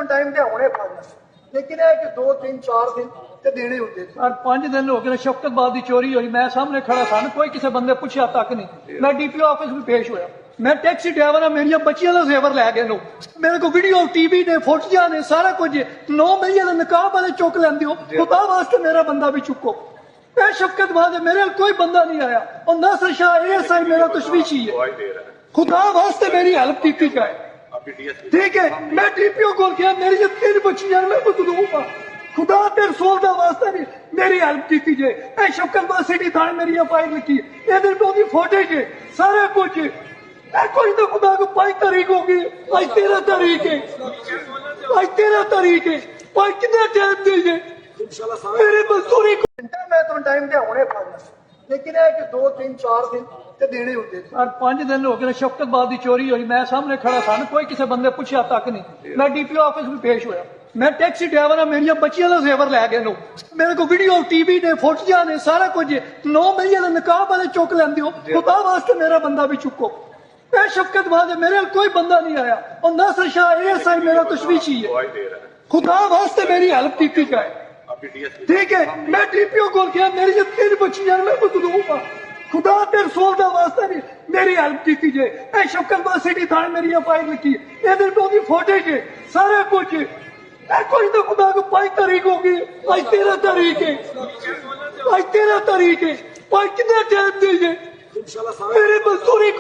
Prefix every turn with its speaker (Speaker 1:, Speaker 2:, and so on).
Speaker 1: तो टाइम ते होने पाना, लेकिन है कि 2 3 4 दिन ते देने होंगे।
Speaker 2: और 5 दिन हो गए शौकतबाद की चोरी हुई, मैं सामने खड़ा था, कोई किसी बंदे पूछा तक नहीं। मैं डीपीओ ऑफिस में पेश होया, मैं टैक्सी ड्राइवर हाँ, मेरिया बच्चियां का जेवर लै गए नो, मेरे को वीडियो टीवी ने फोटोया ने सारा कुछ 9 महीने का नकाब वाले चुक लेंदे हो, खुदा वास्ते मेरा बंदा भी चुको। मैं शफकतबाद है, मेरे कोई बंदा नहीं आया, और नासिर शाह एएसआई मेरा तशवीशी है, खुदा वास्ते मेरी हेल्प की जाए। ठीक है, मैं डीपीओ को गया, मेरी जो 3 बच्चियां मैं कुछ दूंगा, खुदा ते रसूल दा वास्ता भी मेरी हेल्प की जाए। ए शफकतबाद सिटी थाने मेरी एफआईआर लिखी है, ये तो दी फोटेज है, सारा कुछ है। कोई तो खुदा को 5 तारीख होगी, आज 13 तारीख है, आज 13 तारीख है, भाई कितना टाइम दीजिए मेरे मजदूरी को।
Speaker 1: मैं तो टाइम ते होने पाना, लेकिन है कि 2 3 4 दिन ते देने होंगे।
Speaker 2: और 5 दिन हो गए शौकतबाद की चोरी हुई, मैं सामने खड़ा था, कोई किसी बंदे पूछा तक नहीं। मैं डीपीओ ऑफिस में पेश होया, मैं टैक्सी ड्राइवर हाँ, मेरिया बच्चियां का जेवर लै गए नो, मेरे को वीडियो टीवी ने फोटोया ने सारा कुछ 9 महीने का नकाब वाले चुक लेंदे हो, खुदा वास्ते मेरा बंदा भी चुको। मैं शफकतबाद है, मेरे कोई बंदा नहीं आया, और नासिर शाह एएसआई मेरा तशवीशी है, खुदा वास्ते मेरी हेल्प की जाए। ठीक है, मैं डीपीओ को गया, मेरी जो 3 बच्चियां मैं कुछ दूंगा, खुदा ते रसूल दा वास्ता भी मेरी हेल्प की जाए। ए शफकतबाद सिटी थाने मेरी एफआईआर लिखी है, ये तो दी फोटेज है, सारा कुछ है। कोई तो खुदा को 5 तारीख होगी, आज 13 तारीख है, आज 13 तारीख है, भाई कितना टाइम दीजिए मेरे मजदूरी को।